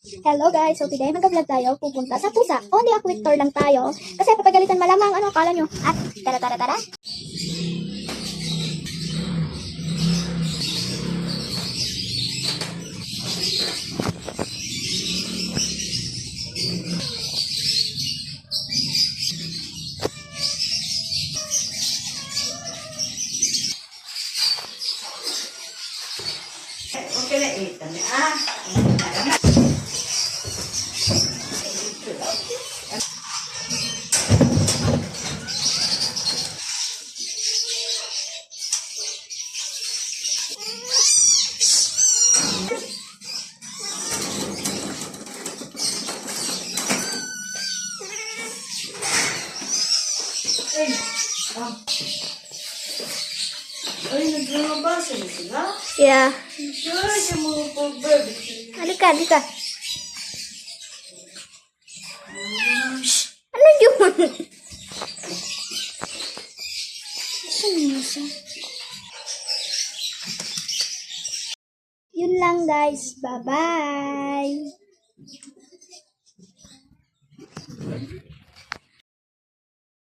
Hello guys, so today mag-vlog tayo, pupunta sa pusa. Only a quick tour lang tayo. Kasi papagalitan malamang, ano akala nyo? At tara. Okay na ito na. Ay, naglabasa na sila. Yeah. Ay, sa mga pag-baby. Halika. Ano yun? Saan yun siya? Yun lang guys. Bye-bye.